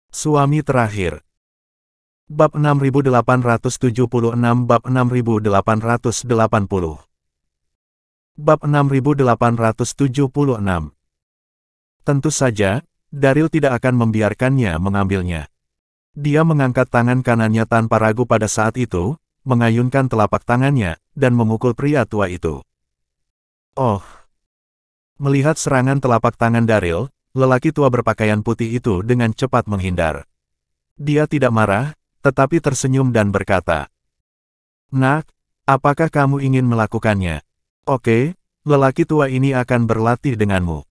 Suami terakhir. Bab 6876 Bab 6880 Bab 6876. Tentu saja, Daryl tidak akan membiarkannya mengambilnya. Dia mengangkat tangan kanannya tanpa ragu pada saat itu, mengayunkan telapak tangannya, dan memukul pria tua itu. Oh! Melihat serangan telapak tangan Daryl, lelaki tua berpakaian putih itu dengan cepat menghindar. Dia tidak marah, tetapi tersenyum dan berkata, "Nak, apakah kamu ingin melakukannya? Oke, lelaki tua ini akan berlatih denganmu."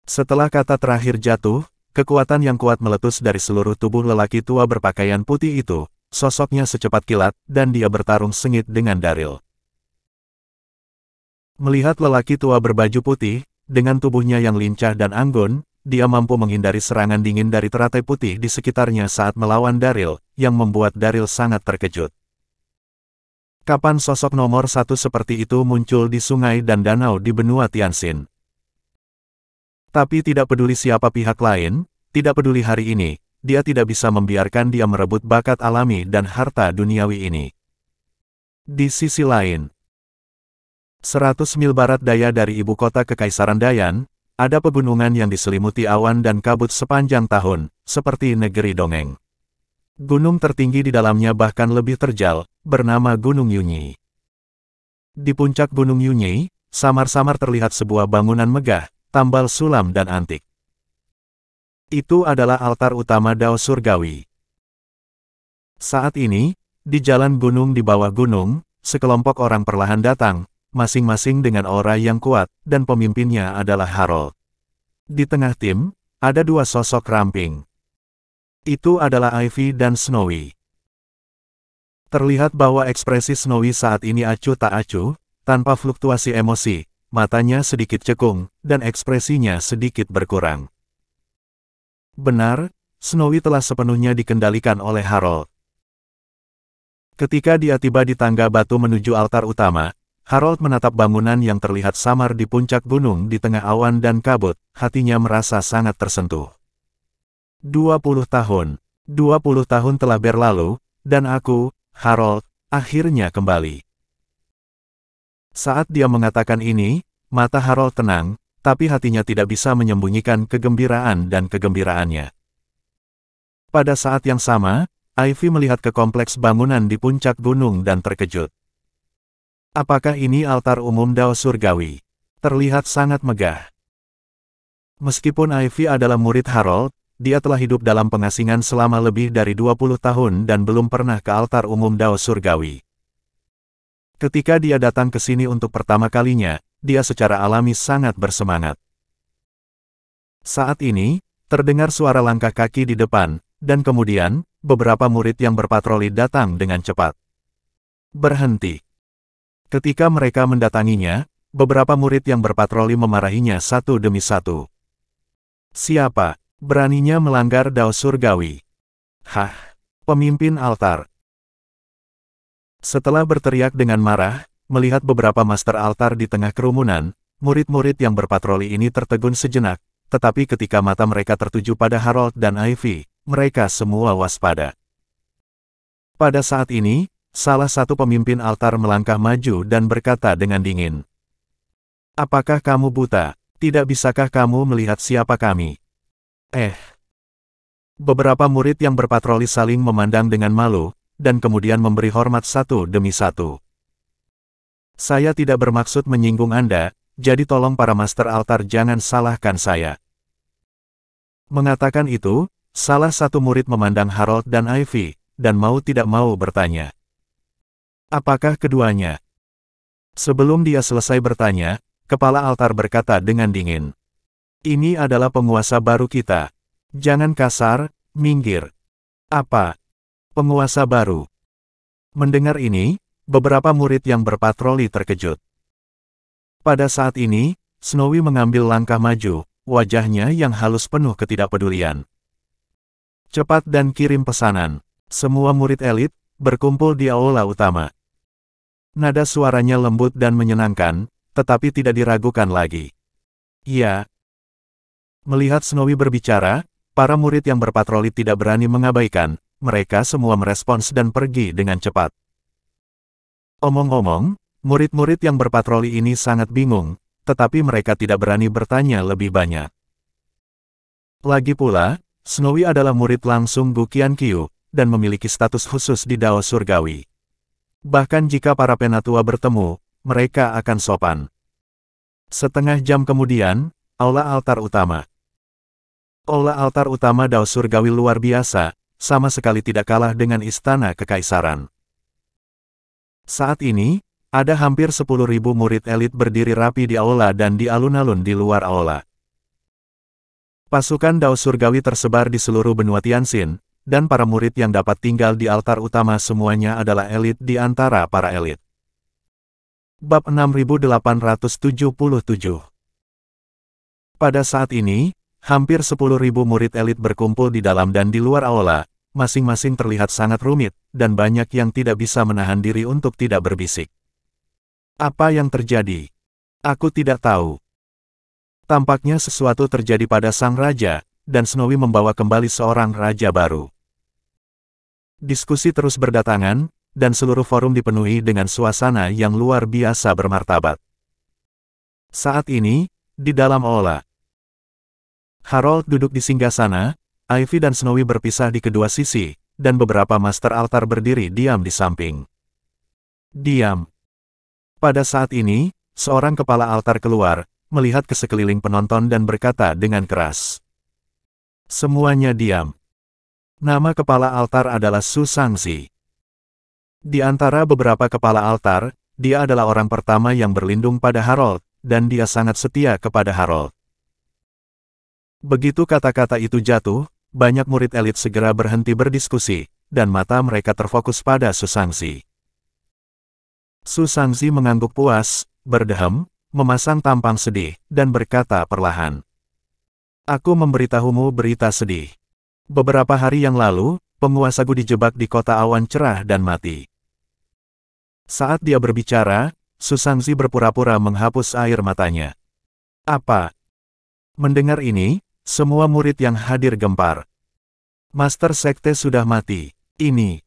Setelah kata terakhir jatuh, kekuatan yang kuat meletus dari seluruh tubuh lelaki tua berpakaian putih itu, sosoknya secepat kilat, dan dia bertarung sengit dengan Daryl. Melihat lelaki tua berbaju putih, dengan tubuhnya yang lincah dan anggun, dia mampu menghindari serangan dingin dari teratai putih di sekitarnya saat melawan Daryl, yang membuat Daryl sangat terkejut. Kapan sosok nomor satu seperti itu muncul di sungai dan danau di benua Tianxin? Tapi tidak peduli siapa pihak lain, tidak peduli hari ini, dia tidak bisa membiarkan dia merebut bakat alami dan harta duniawi ini. Di sisi lain, 100 mil barat daya dari ibu kota Kekaisaran Dayan, ada pegunungan yang diselimuti awan dan kabut sepanjang tahun, seperti negeri dongeng. Gunung tertinggi di dalamnya bahkan lebih terjal, bernama Gunung Yunyi. Di puncak Gunung Yunyi, samar-samar terlihat sebuah bangunan megah, tambal sulam dan antik. Itu adalah altar utama Dao Surgawi. Saat ini, di jalan gunung di bawah gunung, sekelompok orang perlahan datang, masing-masing dengan aura yang kuat, dan pemimpinnya adalah Harold. Di tengah tim, ada dua sosok ramping. Itu adalah Ivy dan Snowy. Terlihat bahwa ekspresi Snowy saat ini acuh tak acuh, tanpa fluktuasi emosi, matanya sedikit cekung, dan ekspresinya sedikit berkurang. Benar, Snowy telah sepenuhnya dikendalikan oleh Harold. Ketika dia tiba di tangga batu menuju altar utama, Harold menatap bangunan yang terlihat samar di puncak gunung di tengah awan dan kabut, hatinya merasa sangat tersentuh. 20 tahun telah berlalu, dan aku, Harold, akhirnya kembali. Saat dia mengatakan ini, mata Harold tenang, tapi hatinya tidak bisa menyembunyikan kegembiraan dan kegembiraannya. Pada saat yang sama, Ivy melihat ke kompleks bangunan di puncak gunung dan terkejut. Apakah ini altar umum Dao Surgawi? Terlihat sangat megah. Meskipun Ivy adalah murid Harold, dia telah hidup dalam pengasingan selama lebih dari 20 tahun dan belum pernah ke altar umum Dao Surgawi. Ketika dia datang ke sini untuk pertama kalinya, dia secara alami sangat bersemangat. Saat ini, terdengar suara langkah kaki di depan, dan kemudian, beberapa murid yang berpatroli datang dengan cepat. Berhenti. Ketika mereka mendatanginya, beberapa murid yang berpatroli memarahinya satu demi satu. Siapa beraninya melanggar Dao Surgawi? Hah, pemimpin altar. Setelah berteriak dengan marah, melihat beberapa master altar di tengah kerumunan, murid-murid yang berpatroli ini tertegun sejenak, tetapi ketika mata mereka tertuju pada Harold dan Ivy, mereka semua waspada. Pada saat ini, salah satu pemimpin altar melangkah maju dan berkata dengan dingin, "Apakah kamu buta? Tidak bisakah kamu melihat siapa kami?" Beberapa murid yang berpatroli saling memandang dengan malu, dan kemudian memberi hormat satu demi satu. "Saya tidak bermaksud menyinggung Anda, jadi tolong para master altar jangan salahkan saya." Mengatakan itu, salah satu murid memandang Harold dan Ivy, dan mau tidak mau bertanya, "Apakah keduanya?" Sebelum dia selesai bertanya, kepala altar berkata dengan dingin, "Ini adalah penguasa baru kita. Jangan kasar, minggir." "Apa? Penguasa baru?" Mendengar ini, beberapa murid yang berpatroli terkejut. Pada saat ini, Snowy mengambil langkah maju, wajahnya yang halus penuh ketidakpedulian. "Cepat dan kirim pesanan. Semua murid elit, berkumpul di aula utama." Nada suaranya lembut dan menyenangkan, tetapi tidak diragukan lagi. "Iya." Melihat Snowy berbicara, para murid yang berpatroli tidak berani mengabaikan, mereka semua merespons dan pergi dengan cepat. Omong-omong, murid-murid yang berpatroli ini sangat bingung, tetapi mereka tidak berani bertanya lebih banyak. Lagi pula, Snowy adalah murid langsung Gu Qianqiu, dan memiliki status khusus di Dao Surgawi. Bahkan jika para penatua bertemu, mereka akan sopan. Setengah jam kemudian, Aula Altar Utama. Aula Altar Utama Dao Surgawi luar biasa, sama sekali tidak kalah dengan Istana Kekaisaran. Saat ini, ada hampir 10.000 murid elit berdiri rapi di aula dan di alun-alun di luar aula. Pasukan Dao Surgawi tersebar di seluruh benua Tianxin, dan para murid yang dapat tinggal di altar utama semuanya adalah elit di antara para elit. Bab 6877. Pada saat ini, hampir 10.000 murid elit berkumpul di dalam dan di luar aula, masing-masing terlihat sangat rumit, dan banyak yang tidak bisa menahan diri untuk tidak berbisik. Apa yang terjadi? Aku tidak tahu. Tampaknya sesuatu terjadi pada sang raja, dan Snowy membawa kembali seorang raja baru. Diskusi terus berdatangan, dan seluruh forum dipenuhi dengan suasana yang luar biasa bermartabat. Saat ini, di dalam aula, Harold duduk di singgasana, Ivy dan Snowy berpisah di kedua sisi, dan beberapa master altar berdiri diam di samping. Diam. Pada saat ini, seorang kepala altar keluar, melihat ke sekeliling penonton dan berkata dengan keras. Semuanya diam. Nama kepala altar adalah Su Shangzi. Di antara beberapa kepala altar, dia adalah orang pertama yang berlindung pada Harold, dan dia sangat setia kepada Harold. Begitu kata-kata itu jatuh, banyak murid elit segera berhenti berdiskusi, dan mata mereka terfokus pada Su Shangzi. Su Shangzi mengangguk puas, berdehem, memasang tampang sedih, dan berkata perlahan. Aku memberitahumu berita sedih. Beberapa hari yang lalu, penguasa Gu dijebak di kota awan cerah dan mati. Saat dia berbicara, Su Shangzi berpura-pura menghapus air matanya. Apa? Mendengar ini, semua murid yang hadir gempar. Master Sekte sudah mati. Ini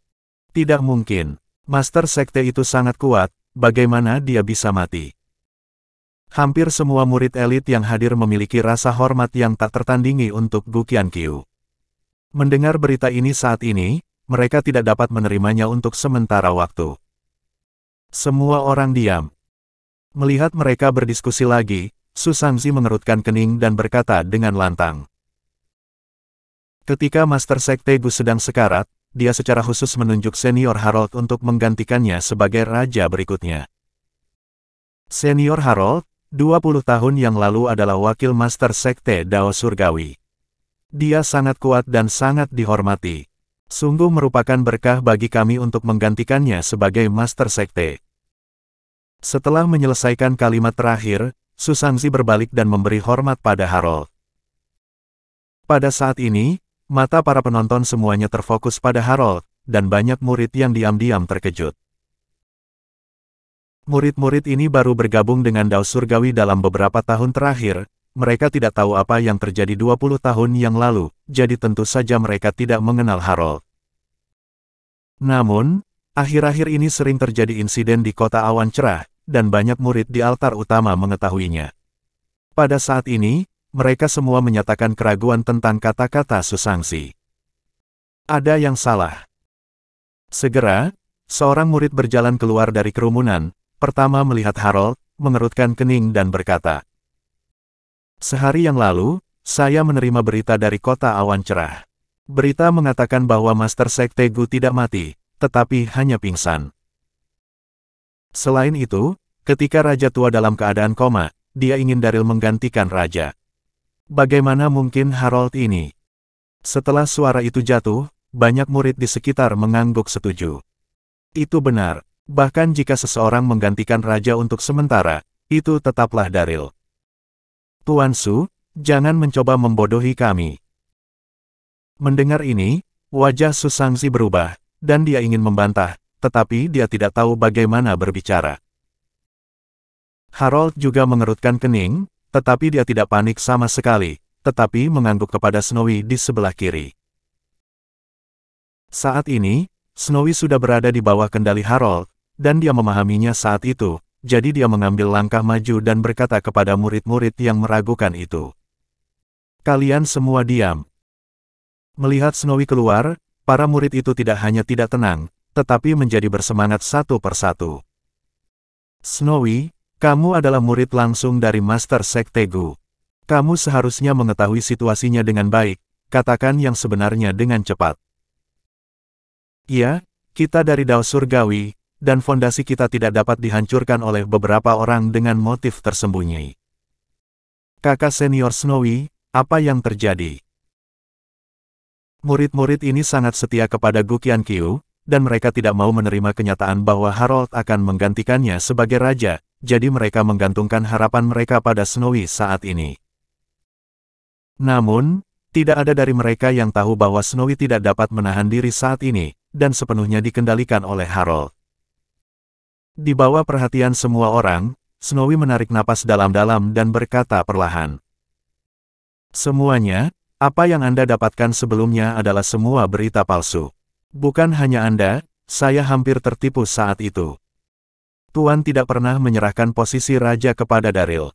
tidak mungkin. Master Sekte itu sangat kuat, bagaimana dia bisa mati? Hampir semua murid elit yang hadir memiliki rasa hormat yang tak tertandingi untuk Gu Qianqiu. Mendengar berita ini saat ini, mereka tidak dapat menerimanya untuk sementara waktu. Semua orang diam. Melihat mereka berdiskusi lagi, Su Shangzi mengerutkan kening dan berkata dengan lantang. Ketika Master Sekte Gu sedang sekarat, dia secara khusus menunjuk Senior Harold untuk menggantikannya sebagai raja berikutnya. Senior Harold, 20 tahun yang lalu adalah wakil Master Sekte Dao Surgawi. Dia sangat kuat dan sangat dihormati. Sungguh merupakan berkah bagi kami untuk menggantikannya sebagai Master Sekte. Setelah menyelesaikan kalimat terakhir, Su Shangzi berbalik dan memberi hormat pada Harold. Pada saat ini, mata para penonton semuanya terfokus pada Harold, dan banyak murid yang diam-diam terkejut. Murid-murid ini baru bergabung dengan Dao Surgawi dalam beberapa tahun terakhir, mereka tidak tahu apa yang terjadi 20 tahun yang lalu, jadi tentu saja mereka tidak mengenal Harold. Namun, akhir-akhir ini sering terjadi insiden di kota awan cerah, dan banyak murid di altar utama mengetahuinya. Pada saat ini, mereka semua menyatakan keraguan tentang kata-kata Su Shangzi. Ada yang salah. Segera, seorang murid berjalan keluar dari kerumunan, pertama melihat Harold, mengerutkan kening dan berkata. Sehari yang lalu, saya menerima berita dari kota awan cerah. Berita mengatakan bahwa Master Sekte Gu tidak mati, tetapi hanya pingsan. Selain itu, ketika Raja Tua dalam keadaan koma, dia ingin Daryl menggantikan Raja. Bagaimana mungkin Harold ini? Setelah suara itu jatuh, banyak murid di sekitar mengangguk setuju. Itu benar. Bahkan jika seseorang menggantikan raja untuk sementara, itu tetaplah Daryl. Tuan Su, jangan mencoba membodohi kami. Mendengar ini, wajah Su Shangzi berubah, dan dia ingin membantah, tetapi dia tidak tahu bagaimana berbicara. Harold juga mengerutkan kening, tetapi dia tidak panik sama sekali, tetapi mengangguk kepada Snowy di sebelah kiri. Saat ini, Snowy sudah berada di bawah kendali Harold, dan dia memahaminya saat itu, jadi dia mengambil langkah maju dan berkata kepada murid-murid yang meragukan itu. Kalian semua diam. Melihat Snowy keluar, para murid itu tidak hanya tidak tenang, tetapi menjadi bersemangat satu persatu. Snowy, kamu adalah murid langsung dari Master Sekte Gu. Kamu seharusnya mengetahui situasinya dengan baik, katakan yang sebenarnya dengan cepat. Ya, kita dari Dao Surgawi, dan fondasi kita tidak dapat dihancurkan oleh beberapa orang dengan motif tersembunyi. Kakak senior Snowy, apa yang terjadi? Murid-murid ini sangat setia kepada Gu Qianqiu, dan mereka tidak mau menerima kenyataan bahwa Harold akan menggantikannya sebagai raja, jadi mereka menggantungkan harapan mereka pada Snowy saat ini. Namun, tidak ada dari mereka yang tahu bahwa Snowy tidak dapat menahan diri saat ini, dan sepenuhnya dikendalikan oleh Harold. Di bawah perhatian semua orang, Snowy menarik napas dalam-dalam dan berkata perlahan. Semuanya, apa yang Anda dapatkan sebelumnya adalah semua berita palsu. Bukan hanya Anda, saya hampir tertipu saat itu. Tuan tidak pernah menyerahkan posisi raja kepada Daryl.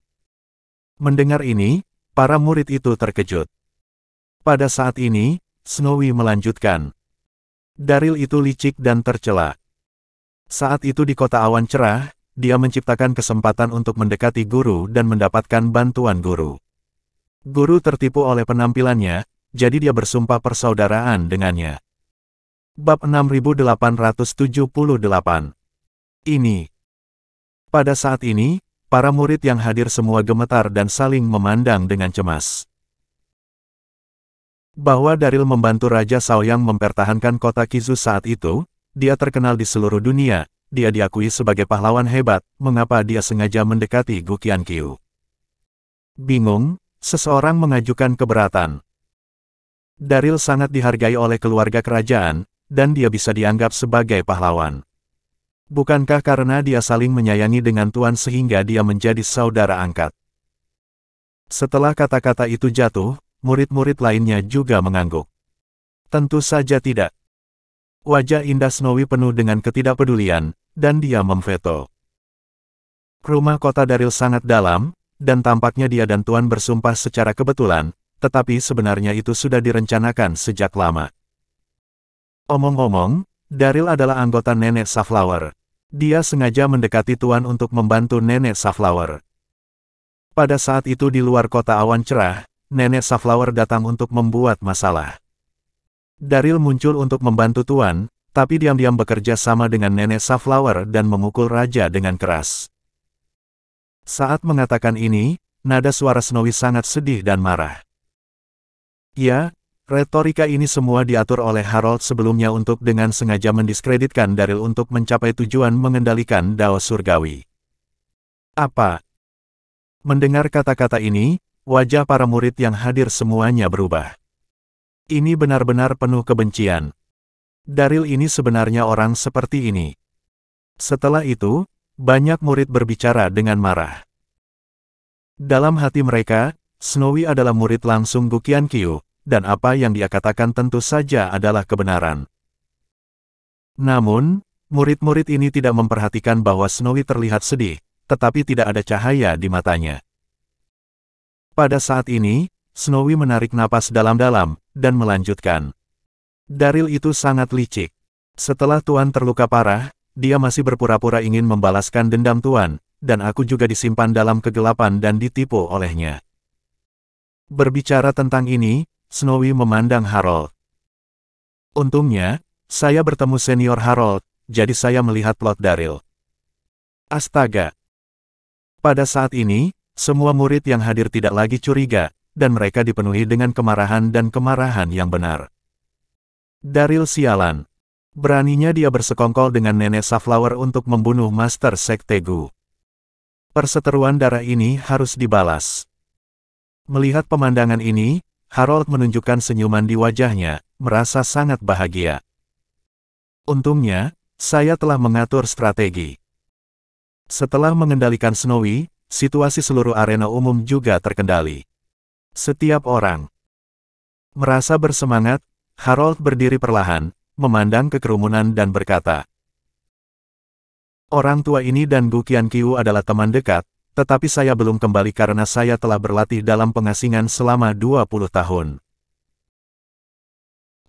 Mendengar ini, para murid itu terkejut. Pada saat ini, Snowy melanjutkan. Daryl itu licik dan tercela. Saat itu di kota awan cerah, dia menciptakan kesempatan untuk mendekati guru dan mendapatkan bantuan guru. Guru tertipu oleh penampilannya, jadi dia bersumpah persaudaraan dengannya. Bab 6878. Ini. Pada saat ini, para murid yang hadir semua gemetar dan saling memandang dengan cemas. Bahwa Daryl membantu Raja Shaoyang mempertahankan kota Qizu saat itu, dia terkenal di seluruh dunia, dia diakui sebagai pahlawan hebat, mengapa dia sengaja mendekati Gu Qianqiu? Bingung, seseorang mengajukan keberatan. Daryl sangat dihargai oleh keluarga kerajaan, dan dia bisa dianggap sebagai pahlawan. Bukankah karena dia saling menyayangi dengan Tuan sehingga dia menjadi saudara angkat? Setelah kata-kata itu jatuh, murid-murid lainnya juga mengangguk. Tentu saja tidak. Wajah indah Snowy penuh dengan ketidakpedulian, dan dia memveto. Rumah kota Daryl sangat dalam, dan tampaknya dia dan Tuan bersumpah secara kebetulan, tetapi sebenarnya itu sudah direncanakan sejak lama. Omong-omong, Daryl adalah anggota Nenek Safflower. Dia sengaja mendekati Tuan untuk membantu Nenek Safflower. Pada saat itu di luar kota awan cerah, Nenek Safflower datang untuk membuat masalah. Daryl muncul untuk membantu Tuan, tapi diam-diam bekerja sama dengan Nenek Safflower dan memukul raja dengan keras. Saat mengatakan ini, nada suara Snowy sangat sedih dan marah. Ya, retorika ini semua diatur oleh Harold sebelumnya untuk dengan sengaja mendiskreditkan Daryl untuk mencapai tujuan mengendalikan Dao Surgawi. Apa? Mendengar kata-kata ini, wajah para murid yang hadir semuanya berubah. Ini benar-benar penuh kebencian. Daryl ini sebenarnya orang seperti ini. Setelah itu, banyak murid berbicara dengan marah. Dalam hati mereka, Snowy adalah murid langsung Gu Qianqiu, dan apa yang dia katakan tentu saja adalah kebenaran. Namun, murid-murid ini tidak memperhatikan bahwa Snowy terlihat sedih, tetapi tidak ada cahaya di matanya. Pada saat ini, Snowy menarik napas dalam-dalam, dan melanjutkan. Daryl itu sangat licik. Setelah Tuan terluka parah, dia masih berpura-pura ingin membalaskan dendam Tuan, dan aku juga disimpan dalam kegelapan dan ditipu olehnya. Berbicara tentang ini, Snowy memandang Harold. Untungnya, saya bertemu senior Harold, jadi saya melihat plot Daryl. Astaga! Pada saat ini, semua murid yang hadir tidak lagi curiga, dan mereka dipenuhi dengan kemarahan dan kemarahan yang benar. Daryl sialan. Beraninya dia bersekongkol dengan Nenek Safflower untuk membunuh Master Sekte Gu. Perseteruan darah ini harus dibalas. Melihat pemandangan ini, Harold menunjukkan senyuman di wajahnya, merasa sangat bahagia. Untungnya, saya telah mengatur strategi. Setelah mengendalikan Snowy, situasi seluruh arena umum juga terkendali. Setiap orang merasa bersemangat. Harold berdiri perlahan, memandang ke kerumunan dan berkata, "Orang tua ini dan Gu Qianqiu adalah teman dekat, tetapi saya belum kembali karena saya telah berlatih dalam pengasingan selama 20 tahun.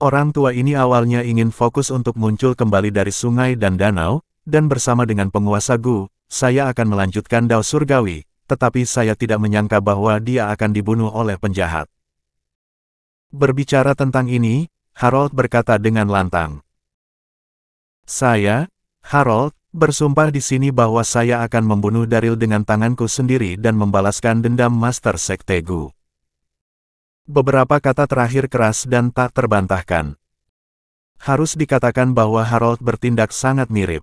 Orang tua ini awalnya ingin fokus untuk muncul kembali dari sungai dan danau, dan bersama dengan penguasa Gu, saya akan melanjutkan dao surgawi, tetapi saya tidak menyangka bahwa dia akan dibunuh oleh penjahat." Berbicara tentang ini, Harold berkata dengan lantang, "Saya, Harold, bersumpah di sini bahwa saya akan membunuh Daryl dengan tanganku sendiri dan membalaskan dendam Master Sekte Gu." Beberapa kata terakhir keras dan tak terbantahkan. Harus dikatakan bahwa Harold bertindak sangat mirip.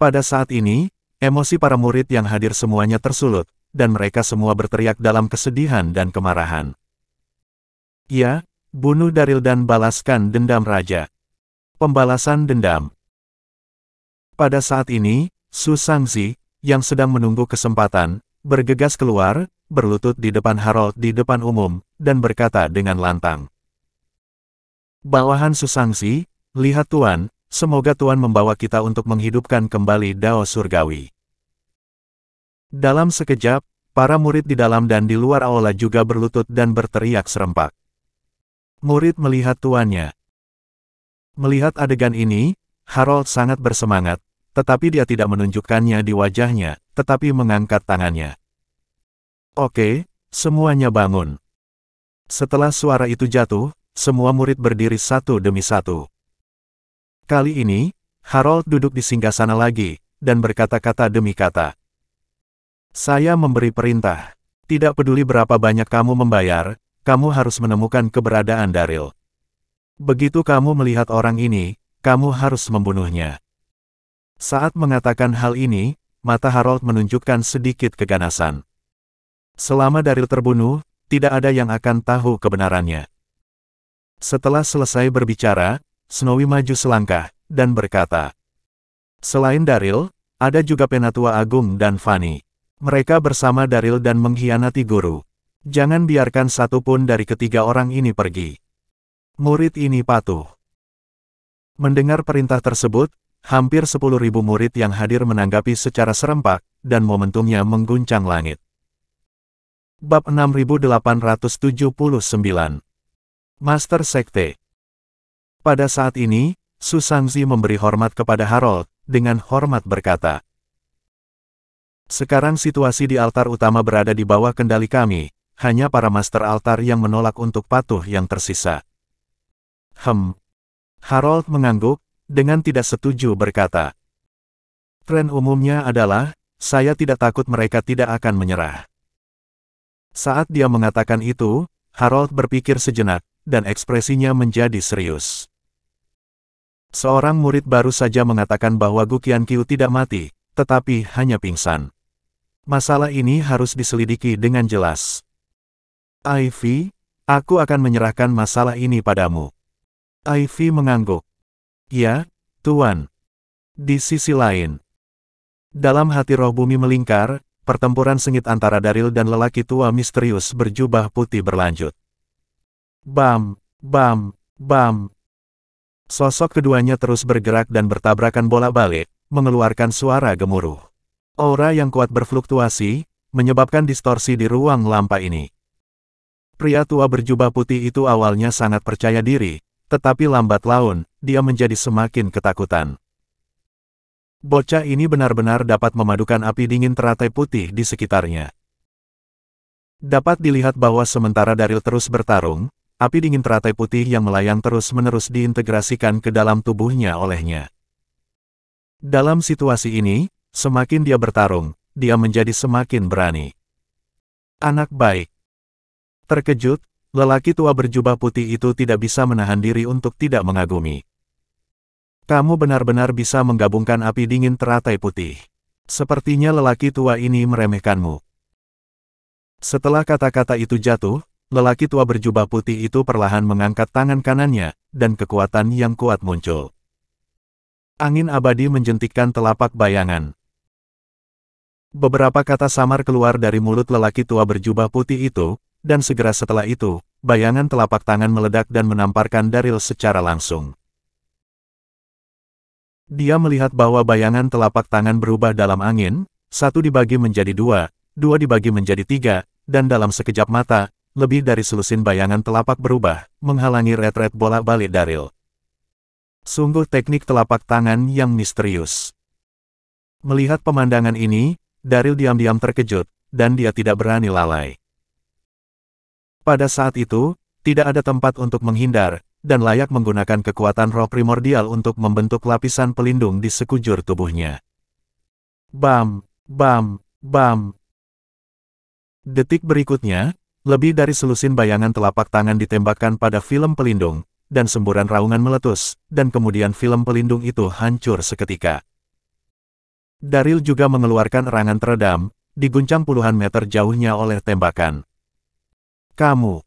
Pada saat ini, emosi para murid yang hadir semuanya tersulut, dan mereka semua berteriak dalam kesedihan dan kemarahan. "Ya, bunuh Daryl dan balaskan dendam raja." Pembalasan dendam. Pada saat ini, Su Shangzi, yang sedang menunggu kesempatan, bergegas keluar, berlutut di depan Harold di depan umum, dan berkata dengan lantang, "Bawahan Su Shangzi, lihat Tuan, semoga Tuan membawa kita untuk menghidupkan kembali dao surgawi." Dalam sekejap, para murid di dalam dan di luar aula juga berlutut dan berteriak serempak. Murid melihat tuannya. Melihat adegan ini, Harold sangat bersemangat, tetapi dia tidak menunjukkannya di wajahnya, tetapi mengangkat tangannya. "Oke, semuanya bangun." Setelah suara itu jatuh, semua murid berdiri satu demi satu. Kali ini, Harold duduk di singgasana lagi, dan berkata-kata demi kata. "Saya memberi perintah. Tidak peduli berapa banyak kamu membayar, kamu harus menemukan keberadaan Daryl. Begitu kamu melihat orang ini, kamu harus membunuhnya." Saat mengatakan hal ini, mata Harold menunjukkan sedikit keganasan. Selama Daryl terbunuh, tidak ada yang akan tahu kebenarannya. Setelah selesai berbicara, Snowy maju selangkah, dan berkata, "Selain Daryl, ada juga Penatua Agung dan Fanny. Mereka bersama Daryl dan mengkhianati guru. Jangan biarkan satu pun dari ketiga orang ini pergi." Murid ini patuh. Mendengar perintah tersebut, hampir 10.000 murid yang hadir menanggapi secara serempak, dan momentumnya mengguncang langit. Bab 6879. Master Sekte. Pada saat ini, Su Shangzi memberi hormat kepada Harold, dengan hormat berkata, "Sekarang situasi di altar utama berada di bawah kendali kami, hanya para master altar yang menolak untuk patuh yang tersisa." Harold mengangguk, dengan tidak setuju berkata, "Tren umumnya adalah, saya tidak takut mereka tidak akan menyerah." Saat dia mengatakan itu, Harold berpikir sejenak, dan ekspresinya menjadi serius. Seorang murid baru saja mengatakan bahwa Gu Qianqiu tidak mati, tetapi hanya pingsan. Masalah ini harus diselidiki dengan jelas. "Ivy, aku akan menyerahkan masalah ini padamu." Ivy mengangguk. "Ya, Tuan." Di sisi lain, dalam hati roh bumi melingkar, pertempuran sengit antara Daryl dan lelaki tua misterius berjubah putih berlanjut. Bam, bam, bam. Sosok keduanya terus bergerak dan bertabrakan bolak-balik, mengeluarkan suara gemuruh. Aura yang kuat berfluktuasi, menyebabkan distorsi di ruang lampa ini. Pria tua berjubah putih itu awalnya sangat percaya diri, tetapi lambat laun, dia menjadi semakin ketakutan. Bocah ini benar-benar dapat memadukan api dingin teratai putih di sekitarnya. Dapat dilihat bahwa sementara Daryl terus bertarung, api dingin teratai putih yang melayang terus-menerus diintegrasikan ke dalam tubuhnya olehnya. Dalam situasi ini, semakin dia bertarung, dia menjadi semakin berani. Anak baik. Terkejut, lelaki tua berjubah putih itu tidak bisa menahan diri untuk tidak mengagumi. Kamu benar-benar bisa menggabungkan api dingin teratai putih. Sepertinya lelaki tua ini meremehkanmu. Setelah kata-kata itu jatuh, lelaki tua berjubah putih itu perlahan mengangkat tangan kanannya, dan kekuatan yang kuat muncul. Angin abadi menjentikkan telapak bayangan. Beberapa kata samar keluar dari mulut lelaki tua berjubah putih itu, dan segera setelah itu, bayangan telapak tangan meledak dan menamparkan Daryl secara langsung. Dia melihat bahwa bayangan telapak tangan berubah dalam angin, satu dibagi menjadi dua, dua dibagi menjadi tiga, dan dalam sekejap mata, lebih dari selusin bayangan telapak berubah, menghalangi retret bolak-balik Daryl. Sungguh teknik telapak tangan yang misterius. Melihat pemandangan ini, Daryl diam-diam terkejut, dan dia tidak berani lalai. Pada saat itu, tidak ada tempat untuk menghindar, dan layak menggunakan kekuatan roh primordial untuk membentuk lapisan pelindung di sekujur tubuhnya. Bam, bam, bam. Detik berikutnya, lebih dari selusin bayangan telapak tangan ditembakkan pada film pelindung, dan semburan raungan meletus, dan kemudian film pelindung itu hancur seketika. Daryl juga mengeluarkan erangan teredam, diguncang puluhan meter jauhnya oleh tembakan. Kamu.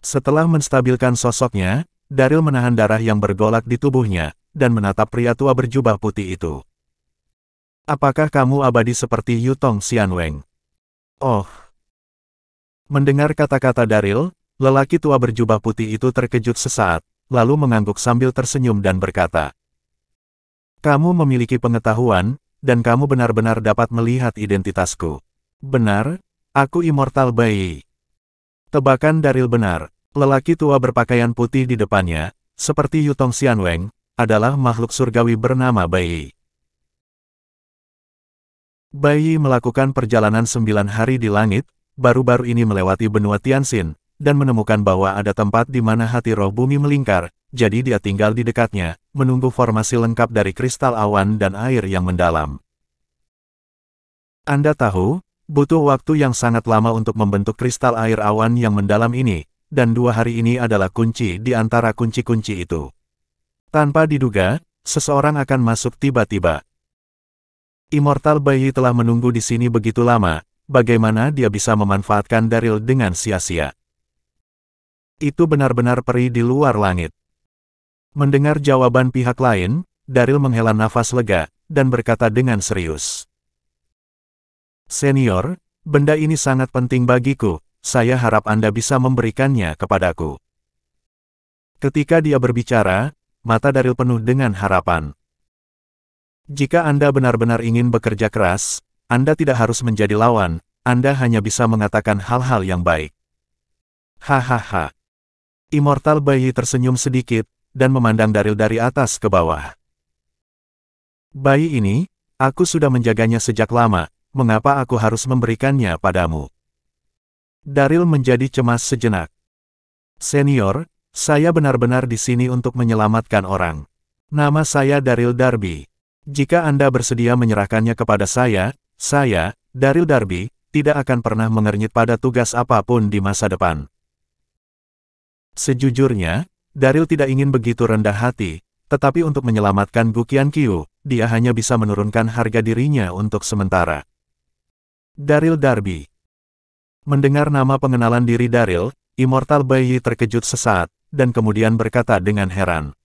Setelah menstabilkan sosoknya, Daryl menahan darah yang bergolak di tubuhnya, dan menatap pria tua berjubah putih itu. Apakah kamu abadi seperti Yutong Xianweng? Oh. Mendengar kata-kata Daryl, lelaki tua berjubah putih itu terkejut sesaat, lalu mengangguk sambil tersenyum dan berkata, "Kamu memiliki pengetahuan, dan kamu benar-benar dapat melihat identitasku." "Benar, aku Immortal Bai." Tebakan Daryl benar. Lelaki tua berpakaian putih di depannya, seperti Yutong Xianweng, adalah makhluk surgawi bernama Bai. Bai melakukan perjalanan 9 hari di langit, baru-baru ini melewati benua Tianxin, dan menemukan bahwa ada tempat di mana hati roh bumi melingkar, jadi dia tinggal di dekatnya, menunggu formasi lengkap dari kristal awan dan air yang mendalam. Anda tahu, butuh waktu yang sangat lama untuk membentuk kristal air awan yang mendalam ini, dan 2 hari ini adalah kunci di antara kunci-kunci itu. Tanpa diduga, seseorang akan masuk tiba-tiba. Immortal Bai telah menunggu di sini begitu lama, bagaimana dia bisa memanfaatkan Daryl dengan sia-sia? Itu benar-benar peri di luar langit. Mendengar jawaban pihak lain, Daryl menghela nafas lega, dan berkata dengan serius. "Senior, benda ini sangat penting bagiku, saya harap Anda bisa memberikannya kepadaku." Ketika dia berbicara, mata Daryl penuh dengan harapan. "Jika Anda benar-benar ingin bekerja keras, Anda tidak harus menjadi lawan, Anda hanya bisa mengatakan hal-hal yang baik." Hahaha. Immortal Bai tersenyum sedikit, dan memandang Daryl dari atas ke bawah. "Bayi ini, aku sudah menjaganya sejak lama, mengapa aku harus memberikannya padamu?" Daryl menjadi cemas sejenak. "Senior, saya benar-benar di sini untuk menyelamatkan orang. Nama saya Daryl Darby. Jika Anda bersedia menyerahkannya kepada saya, Daryl Darby, tidak akan pernah mengernyit pada tugas apapun di masa depan." Sejujurnya, Daryl tidak ingin begitu rendah hati, tetapi untuk menyelamatkan Gu Qianqiu, dia hanya bisa menurunkan harga dirinya untuk sementara. Daryl Darby. Mendengar nama pengenalan diri Daryl, Immortal Bai terkejut sesaat, dan kemudian berkata dengan heran.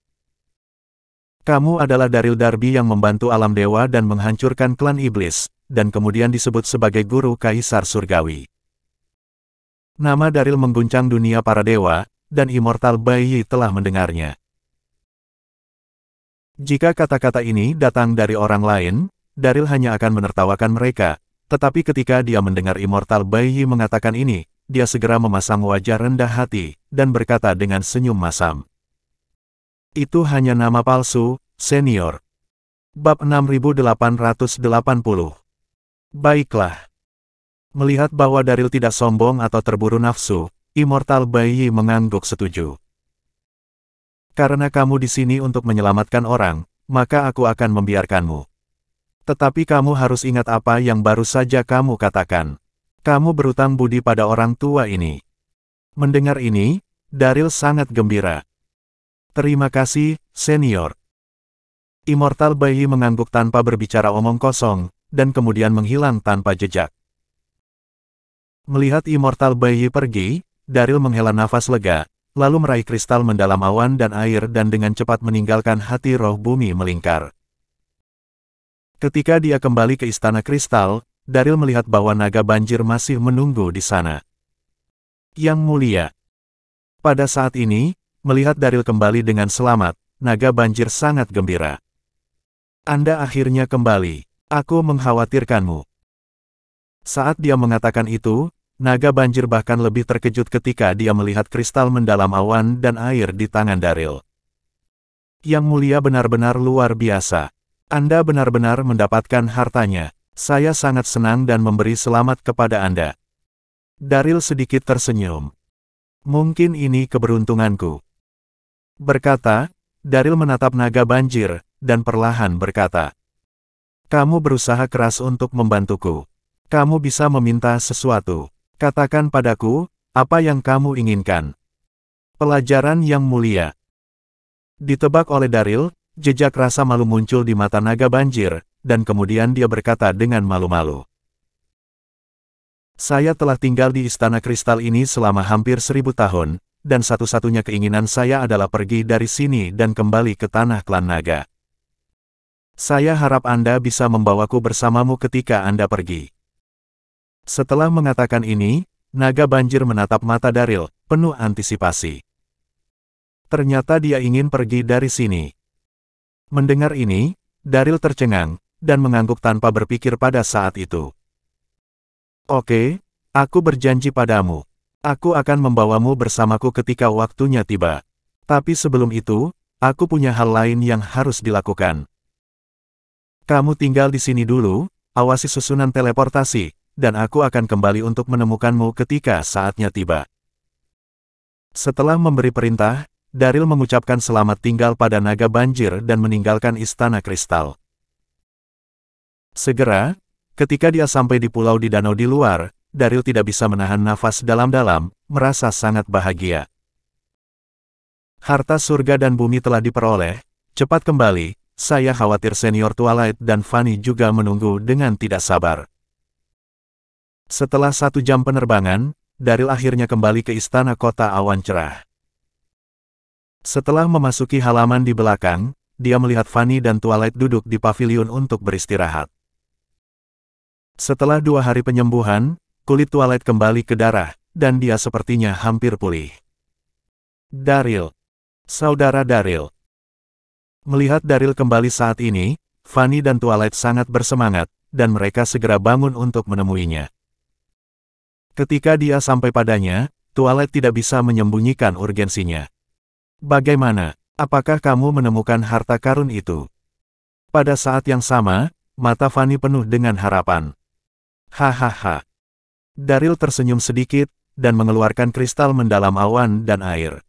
"Kamu adalah Daryl Darby yang membantu alam dewa dan menghancurkan klan iblis, dan kemudian disebut sebagai guru kaisar surgawi." Nama Daryl mengguncang dunia para dewa, dan Immortal Bai telah mendengarnya. Jika kata-kata ini datang dari orang lain, Daryl hanya akan menertawakan mereka, tetapi ketika dia mendengar Immortal Bai mengatakan ini, dia segera memasang wajah rendah hati, dan berkata dengan senyum masam. "Itu hanya nama palsu, senior." Bab 6880. Baiklah. Melihat bahwa Daryl tidak sombong atau terburu nafsu, Immortal Bai mengangguk setuju. "Karena kamu di sini untuk menyelamatkan orang, maka aku akan membiarkanmu. Tetapi kamu harus ingat apa yang baru saja kamu katakan. Kamu berutang budi pada orang tua ini." Mendengar ini, Daryl sangat gembira. "Terima kasih, senior." Immortal Bai mengangguk tanpa berbicara omong kosong, dan kemudian menghilang tanpa jejak. Melihat Immortal Bai pergi, Daryl menghela nafas lega, lalu meraih kristal mendalam awan dan air dan dengan cepat meninggalkan hati roh bumi melingkar. Ketika dia kembali ke istana kristal, Daryl melihat bahwa naga banjir masih menunggu di sana. Yang mulia. Pada saat ini, melihat Daryl kembali dengan selamat, naga banjir sangat gembira. Anda akhirnya kembali. Aku mengkhawatirkanmu. Saat dia mengatakan itu, naga banjir bahkan lebih terkejut ketika dia melihat kristal mendalam awan dan air di tangan Daryl. Yang mulia benar-benar luar biasa. Anda benar-benar mendapatkan hartanya. Saya sangat senang dan memberi selamat kepada Anda. Daryl sedikit tersenyum. Mungkin ini keberuntunganku. Berkata, Daryl menatap naga banjir, dan perlahan berkata, kamu berusaha keras untuk membantuku. Kamu bisa meminta sesuatu. Katakan padaku, apa yang kamu inginkan. Pelajaran yang mulia. Ditebak oleh Daryl, jejak rasa malu muncul di mata naga banjir, dan kemudian dia berkata dengan malu-malu. Saya telah tinggal di istana kristal ini selama hampir 1000 tahun, dan satu-satunya keinginan saya adalah pergi dari sini dan kembali ke tanah klan naga. Saya harap Anda bisa membawaku bersamamu ketika Anda pergi. Setelah mengatakan ini, naga banjir menatap mata Daryl, penuh antisipasi. Ternyata dia ingin pergi dari sini. Mendengar ini, Daryl tercengang, dan mengangguk tanpa berpikir pada saat itu. Oke, aku berjanji padamu. Aku akan membawamu bersamaku ketika waktunya tiba. Tapi sebelum itu, aku punya hal lain yang harus dilakukan. Kamu tinggal di sini dulu, awasi susunan teleportasi, dan aku akan kembali untuk menemukanmu ketika saatnya tiba. Setelah memberi perintah, Daryl mengucapkan selamat tinggal pada naga banjir dan meninggalkan istana kristal. Segera, ketika dia sampai di pulau di danau di luar, Daryl tidak bisa menahan nafas dalam-dalam, merasa sangat bahagia. Harta surga dan bumi telah diperoleh, cepat kembali, saya khawatir senior Twilight dan Fanny juga menunggu dengan tidak sabar. Setelah 1 jam penerbangan, Daryl akhirnya kembali ke istana kota awan cerah. Setelah memasuki halaman di belakang, dia melihat Fanny dan Twilight duduk di pavilion untuk beristirahat. Setelah 2 hari penyembuhan, kulit Twilight kembali ke darah, dan dia sepertinya hampir pulih. Daryl. Saudara Daryl. Melihat Daryl kembali saat ini, Fanny dan Twilight sangat bersemangat, dan mereka segera bangun untuk menemuinya. Ketika dia sampai padanya, Twilight tidak bisa menyembunyikan urgensinya. Bagaimana? Apakah kamu menemukan harta karun itu? Pada saat yang sama, mata Fanny penuh dengan harapan. Hahaha. Daryl tersenyum sedikit, dan mengeluarkan kristal mendalam awan dan air.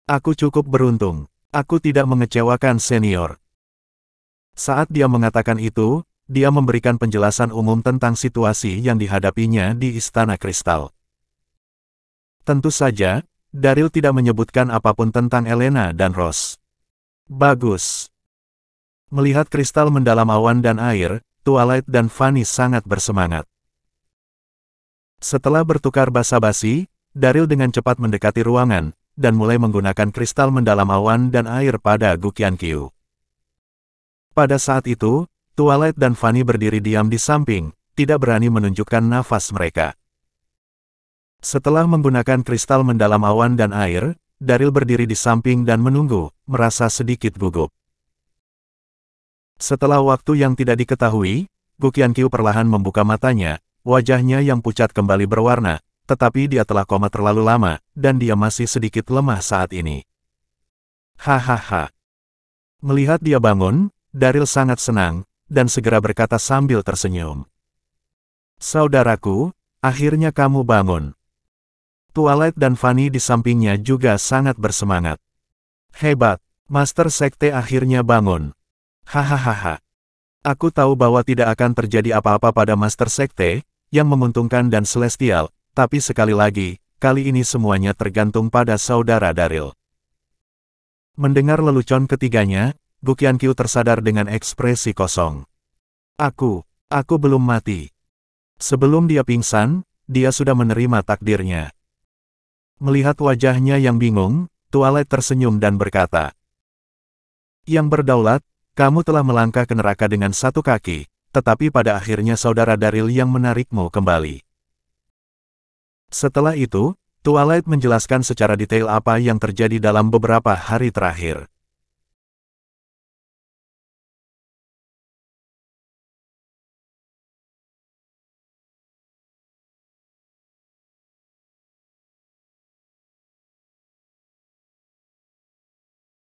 Aku cukup beruntung. Aku tidak mengecewakan senior. Saat dia mengatakan itu, dia memberikan penjelasan umum tentang situasi yang dihadapinya di istana kristal. Tentu saja, Daryl tidak menyebutkan apapun tentang Elena dan Rose. Bagus. Melihat kristal mendalam awan dan air, Twilight dan Fanny sangat bersemangat. Setelah bertukar basa-basi, Daryl dengan cepat mendekati ruangan, dan mulai menggunakan kristal mendalam awan dan air pada Gukyan-kyu. Pada saat itu, Twilight dan Fanny berdiri diam di samping, tidak berani menunjukkan nafas mereka. Setelah menggunakan kristal mendalam awan dan air, Daryl berdiri di samping dan menunggu, merasa sedikit gugup. Setelah waktu yang tidak diketahui, Gukyan-kyu perlahan membuka matanya, wajahnya yang pucat kembali berwarna, tetapi dia telah koma terlalu lama, dan dia masih sedikit lemah saat ini. Hahaha. Melihat dia bangun, Daryl sangat senang, dan segera berkata sambil tersenyum. Saudaraku, akhirnya kamu bangun. Twilight dan Fanny di sampingnya juga sangat bersemangat. Hebat, Master Sekte akhirnya bangun. Hahaha. Aku tahu bahwa tidak akan terjadi apa-apa pada Master Sekte, yang menguntungkan dan celestial, tapi sekali lagi, kali ini semuanya tergantung pada saudara Daryl. Mendengar lelucon ketiganya, Gukyan-kyu tersadar dengan ekspresi kosong. Aku belum mati. Sebelum dia pingsan, dia sudah menerima takdirnya. Melihat wajahnya yang bingung, Twilight tersenyum dan berkata, Yang berdaulat, kamu telah melangkah ke neraka dengan 1 kaki, tetapi pada akhirnya saudara Daryl yang menarikmu kembali. Setelah itu, Twilight menjelaskan secara detail apa yang terjadi dalam beberapa hari terakhir.